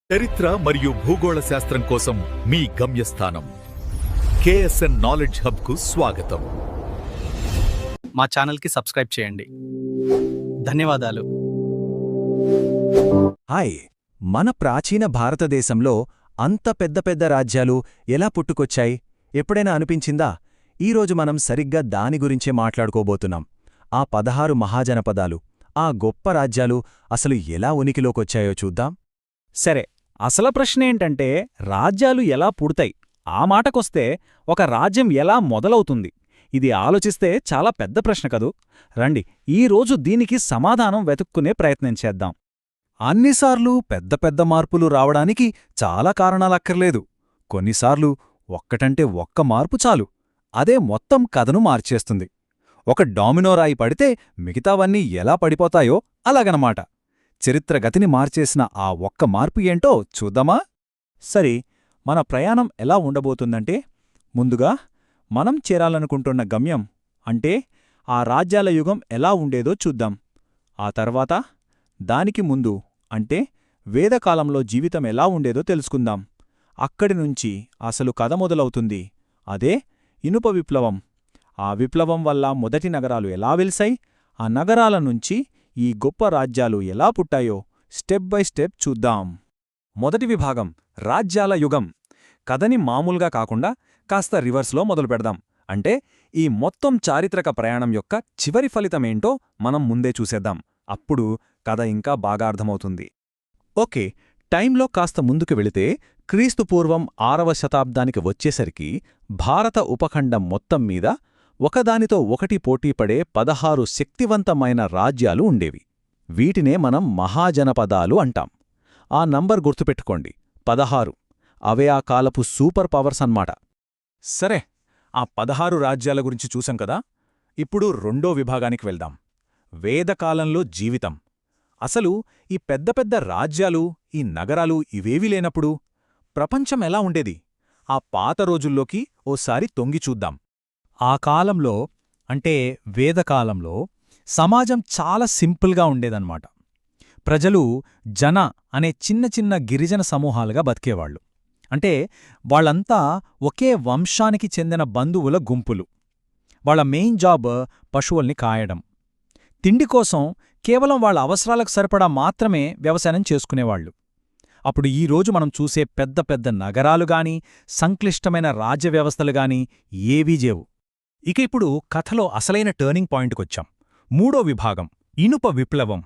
చరిత్ర మరియు భూగోళ శాస్త్రం కోసం మీ గమ్యస్థానం KSN నాలెడ్జ్ హబ్ కు స్వాగతం. మా ఛానల్కి సబ్స్క్రైబ్ చేయండి. ధన్యవాదాలు. హాయ్, మన ప్రాచీన భారతదేశంలో అంత పెద్ద పెద్ద రాజ్యాలు ఎలా పుట్టుకొచ్చాయి? ఎప్పుడైనా అనిపించిందా? ఈరోజు మనం సరిగ్గా దాని గురించే మాట్లాడుకోబోతున్నాం. ఆ 16 మహాజనపదాలు, ఆ గొప్ప రాజ్యాలు అసలు ఎలా ఉనికిలోకొచ్చాయో చూద్దాం. సరే, అసలు ప్రశ్నేంటంటే రాజ్యాలు ఎలా పుడతాయి? ఆ మాటకొస్తే ఒక రాజ్యం ఎలా మొదలవుతుంది? ఇది ఆలోచిస్తే చాలా పెద్ద ప్రశ్న కదూ. రండి, ఈరోజు దీనికి సమాధానం వెతుక్కునే ప్రయత్నం చేద్దాం. అన్నిసార్లు పెద్ద పెద్ద మార్పులు రావడానికి చాలా కారణాలక్కర్లేదు. కొన్నిసార్లు ఒక్కటంటే ఒక్క మార్పు చాలు, అదే మొత్తం కథను మార్చేస్తుంది. ఒక డామినో రాయి పడితే మిగతావన్నీ ఎలా పడిపోతాయో అలాగనమాట. చరిత్ర గతిని మార్చేసిన ఆ ఒక్క మార్పు ఏంటో చూద్దామా? సరే, మన ప్రయాణం ఎలా ఉండబోతుందంటే, ముందుగా మనం చేరాలనుకుంటున్న గమ్యం అంటే ఆ రాజ్యాల యుగం ఎలా ఉండేదో చూద్దాం. ఆ తర్వాత దానికి ముందు అంటే వేదకాలంలో జీవితం ఎలా ఉండేదో తెలుసుకుందాం. అక్కడి నుంచి అసలు కథ మొదలవుతుంది. అదే ఇనుప విప్లవం. ఆ విప్లవం వల్ల మొదటి నగరాలు ఎలా వెలిశాయి, ఆ నగరాల నుంచి ఈ గొప్ప రాజ్యాలు ఎలా పుట్టాయో స్టెప్ బై స్టెప్ చూద్దాం. మొదటి విభాగం, రాజ్యాల యుగం. కథని మామూలుగా కాకుండా కాస్త రివర్స్లో మొదలుపెడదాం. అంటే ఈ మొత్తం చారిత్రక ప్రయాణం యొక్క చివరి ఫలితమేంటో మనం ముందే చూసేద్దాం. అప్పుడు కథ ఇంకా బాగా అర్థమవుతుంది. ఓకే, టైంలో కాస్త ముందుకు వెళితే క్రీస్తుపూర్వం 6వ శతాబ్దానికి వచ్చేసరికి భారత ఉపఖండం మొత్తం మీద ఒకదానితో ఒకటి పోటీపడే 16 శక్తివంతమైన రాజ్యాలు ఉండేవి. వీటినే మనం మహాజనపదాలు అంటాం. ఆ నంబర్ గుర్తుపెట్టుకోండి, 16. అవే ఆ కాలపు సూపర్ పవర్స్ అన్నమాట. సరే, ఆ 16 రాజ్యాల గురించి చూసాం కదా. ఇప్పుడు రెండో విభాగానికి వెళ్దాం, వేదకాలంలో జీవితం. అసలు ఈ పెద్ద పెద్ద రాజ్యాలు, ఈ నగరాలు ఇవేవీ లేనప్పుడు ప్రపంచం ఎలా ఉండేది? ఆ పాత రోజుల్లోకి ఓసారి తొంగి చూద్దాం. ఆ కాలంలో అంటే వేదకాలంలో సమాజం చాలా సింపుల్గా ఉండేదన్నమాట. ప్రజలు జన అనే చిన్న చిన్న గిరిజన సమూహాలుగా బతికేవాళ్లు. అంటే వాళ్ళంతా ఒకే వంశానికి చెందిన బంధువుల గుంపులు. వాళ్ళ మెయిన్ జాబ్ పశువుల్ని కాయడం. తిండి కోసం కేవలం వాళ్ళ అవసరాలకు సరిపడా మాత్రమే వ్యవసాయం చేసుకునేవాళ్లు. అప్పుడు ఈరోజు మనం చూసే పెద్ద పెద్ద నగరాలుగాని సంక్లిష్టమైన రాజ్య వ్యవస్థలుగాని ఏవీ లేవు. ఇక ఇప్పుడు కథలో అసలైన టర్నింగ్ పాయింట్కొచ్చాం. మూడో విభాగం, ఇనుప విప్లవం.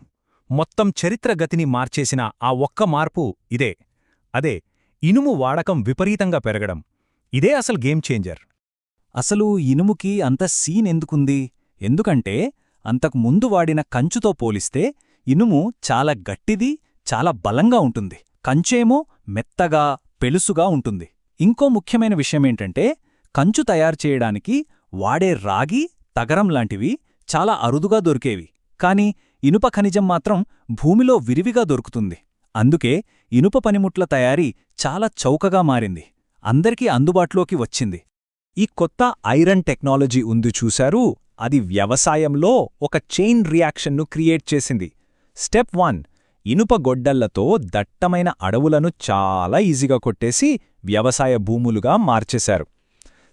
మొత్తం చరిత్ర గతిని మార్చేసిన ఆ ఒక్క మార్పు ఇదే. అదే ఇనుము వాడకం విపరీతంగా పెరగడం. ఇదే అసలు గేమ్ చేంజర్. అసలు ఇనుముకి అంత సీన్ ఎందుకుంది? ఎందుకంటే అంతకు ముందు వాడిన కంచుతో పోలిస్తే ఇనుము చాలా గట్టిది, చాలా బలంగా ఉంటుంది. కంచేమో మెత్తగా, పెలుసుగా ఉంటుంది. ఇంకో ముఖ్యమైన విషయమేంటంటే కంచు తయారు చేయడానికి వాడే రాగి, తగరం లాంటివి చాలా అరుదుగా దొరికేవి. కాని ఇనుప ఖనిజం మాత్రం భూమిలో విరివిగా దొరుకుతుంది. అందుకే ఇనుప పనిముట్ల తయారీ చాలా చౌకగా మారింది, అందరికీ అందుబాటులోకి వచ్చింది. ఈ కొత్త ఐరన్ టెక్నాలజీ ఉంది చూశారూ, అది వ్యవసాయంలో ఒక చైన్ రియాక్షన్ను క్రియేట్ చేసింది. స్టెప్ 1, ఇనుప గొడ్డళ్లతో దట్టమైన అడవులను చాలా ఈజీగా కొట్టేసి వ్యవసాయ భూములుగా మార్చేశారు.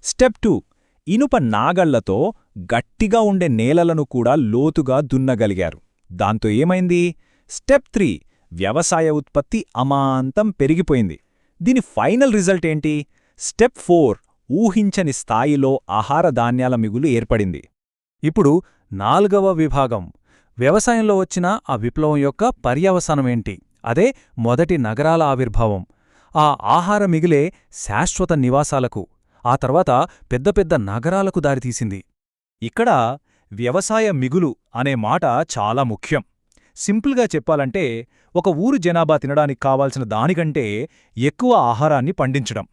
స్టెప్ 2, ఇనుప నాగళ్లతో గట్టిగా ఉండే నేలలను కూడా లోతుగా దున్నగలిగారు. దాంతో ఏమైంది? స్టెప్ 3, వ్యవసాయ ఉత్పత్తి అమాంతం పెరిగిపోయింది. దీని ఫైనల్ రిజల్ట్ ఏంటి? స్టెప్ 4, ఊహించని స్థాయిలో ఆహార ధాన్యాల మిగులు ఏర్పడింది. ఇప్పుడు 4వ విభాగం, వ్యవసాయంలో వచ్చిన ఆ విప్లవం యొక్క పర్యవసానమేంటి? అదే మొదటి నగరాల ఆవిర్భావం. ఆ ఆహార మిగులే శాశ్వత నివాసాలకు, ఆ తర్వాత పెద్ద పెద్ద నగరాలకు దారితీసింది. ఇక్కడ వ్యవసాయ మిగులు అనే మాట చాలా ముఖ్యం. సింపుల్గా చెప్పాలంటే ఒక ఊరు జనాభా తినడానికి కావాల్సిన దానికంటే ఎక్కువ ఆహారాన్ని పండించడం.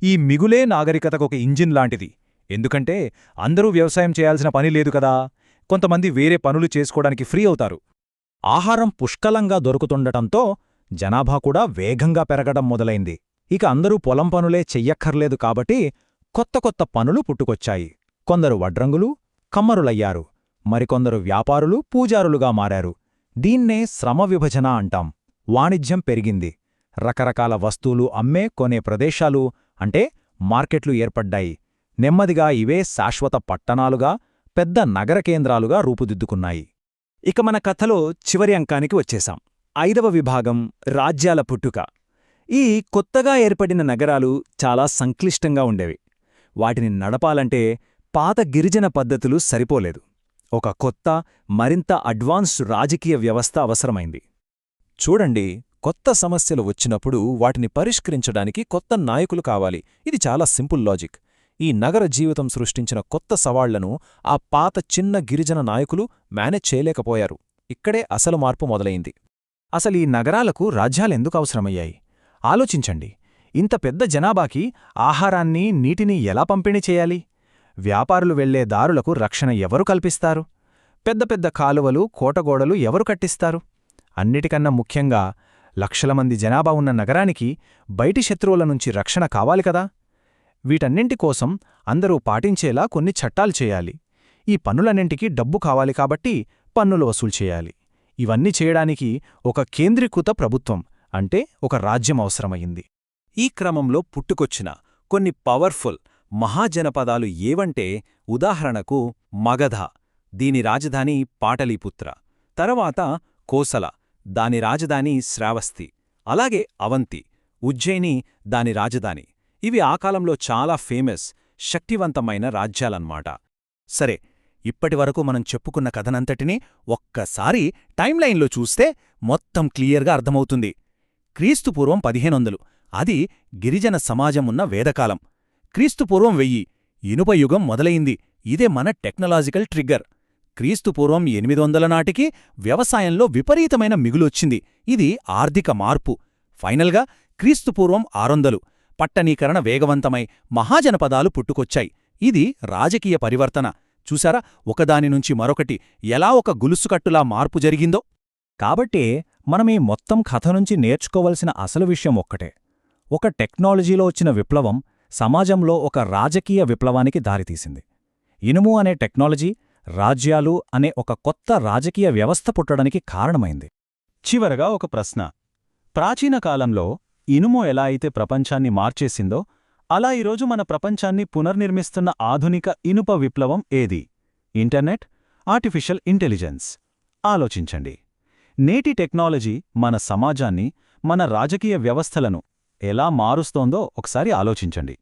ఈ మిగులే నాగరికతకొక ఇంజిన్ లాంటిది. ఎందుకంటే అందరూ వ్యవసాయం చేయాల్సిన పని లేదు కదా, కొంతమంది వేరే పనులు చేసుకోవడానికి ఫ్రీ అవుతారు. ఆహారం పుష్కలంగా దొరుకుతుండటంతో జనాభా కూడా వేగంగా పెరగడం మొదలైంది. ఇక అందరూ పొలం పనులే చెయ్యక్కర్లేదు కాబట్టి కొత్త కొత్త పనులు పుట్టుకొచ్చాయి. కొందరు వడ్రంగులు, కమ్మరులయ్యారు. మరికొందరు వ్యాపారులు, పూజారులుగా మారారు. దీన్నే శ్రమ విభజన అంటాం. వాణిజ్యం పెరిగింది. రకరకాల వస్తువులు అమ్మే కొనే ప్రదేశాలు అంటే మార్కెట్లు ఏర్పడ్డాయి. నెమ్మదిగా ఇవే శాశ్వత పట్టణాలుగా, పెద్ద నగర కేంద్రాలుగా రూపుదిద్దుకున్నాయి. ఇక మన కథలో చివరి అంకానికి వచ్చేశాం. 5వ విభాగం రాజ్యాల పుట్టుక. ఈ కొత్తగా ఏర్పడిన నగరాలు చాలా సంక్లిష్టంగా ఉండేవి. వాటిని నడపాలంటే పాత గిరిజన పద్ధతులు సరిపోలేదు. ఒక కొత్త, మరింత అడ్వాన్స్డ్ రాజకీయ వ్యవస్థ అవసరమైంది. చూడండి, కొత్త సమస్యలు వచ్చినప్పుడు వాటిని పరిష్కరించడానికి కొత్త నాయకులు కావాలి. ఇది చాలా సింపుల్ లాజిక్. ఈ నగర జీవితం సృష్టించిన కొత్త సవాళ్లను ఆ పాత చిన్న గిరిజన నాయకులు మేనేజ్ చేయలేకపోయారు. ఇక్కడే అసలు మార్పు మొదలైంది. అసలీ నగరాలకు రాజ్యాలెందుకు అవసరమయ్యాయి? ఆలోచించండి. ఇంత పెద్ద జనాభాకి ఆహారాన్ని, నీటిని ఎలా పంపిణీ చేయాలి? వ్యాపారులు వెళ్లే దారులకు రక్షణ ఎవరు కల్పిస్తారు? పెద్ద పెద్ద కాలువలు, కోటగోడలు ఎవరు కట్టిస్తారు? అన్నిటికన్నా ముఖ్యంగా లక్షల మంది జనాభా ఉన్న నగరానికి బయటి శత్రువుల నుంచి రక్షణ కావాలి కదా. వీటన్నింటి కోసం అందరూ పాటించేలా కొన్ని చట్టాలు చేయాలి. ఈ పన్నులన్నింటికీ డబ్బు కావాలి కాబట్టి పన్నులు వసూలు చేయాలి. ఇవన్నీ చేయడానికి ఒక కేంద్రీకృత ప్రభుత్వం అంటే ఒక రాజ్యం అవసరమయ్యింది. ఈ క్రమంలో పుట్టుకొచ్చిన కొన్ని పవర్ఫుల్ మహాజనపదాలు ఏవంటే, ఉదాహరణకు మగధ, దీని రాజధాని పాటలీపుత్ర, తర్వాత కోసల, దాని రాజధాని శ్రావస్తి, అలాగే అవంతి, ఉజ్జయిని దాని రాజధాని. ఇవి ఆ కాలంలో చాలా ఫేమస్, శక్తివంతమైన రాజ్యాలన్మాట. సరే, ఇప్పటివరకు మనం చెప్పుకున్న కథనంతటినీ ఒక్కసారి టైంలైన్లో చూస్తే మొత్తం క్లియర్గా అర్థమవుతుంది. క్రీస్తుపూర్వం 1500, అది గిరిజన సమాజమున్న వేదకాలం. క్రీస్తుపూర్వం 1000, ఇనుపయుగం మొదలయింది. ఇదే మన టెక్నాలజికల్ ట్రిగ్గర్. క్రీస్తుపూర్వం 800 నాటికి వ్యవసాయంలో విపరీతమైన మిగులొచ్చింది. ఇది ఆర్థిక మార్పు. ఫైనల్గా క్రీస్తుపూర్వం 600, పట్టణీకరణ వేగవంతమై మహాజనపదాలు పుట్టుకొచ్చాయి. ఇది రాజకీయ పరివర్తన. చూసారా, ఒకదానినుంచి మరొకటి ఎలా ఒక గులుసుకట్టులా మార్పు జరిగిందో? కాబట్టే మనమీ మొత్తం కథ నుంచి నేర్చుకోవలసిన అసలు విషయం ఒక్కటే. ఒక టెక్నాలజీలో వచ్చిన విప్లవం సమాజంలో ఒక రాజకీయ విప్లవానికి దారితీసింది. ఇనుము అనే టెక్నాలజీ రాజ్యాలు అనే ఒక కొత్త రాజకీయ వ్యవస్థ పుట్టడానికి కారణమైంది. చివరగా ఒక ప్రశ్న. ప్రాచీన కాలంలో ఇనుము ఎలా అయితే ప్రపంచాన్ని మార్చేసిందో, అలా ఈరోజు మన ప్రపంచాన్ని పునర్నిర్మిస్తున్న ఆధునిక ఇనుప విప్లవం ఏది? Internet, artificial intelligence. ఆలోచించండి. నేటి టెక్నాలజీ మన సమాజాన్ని, మన రాజకీయ వ్యవస్థలను ఎలా మారుస్తోందో ఒకసారి ఆలోచించండి.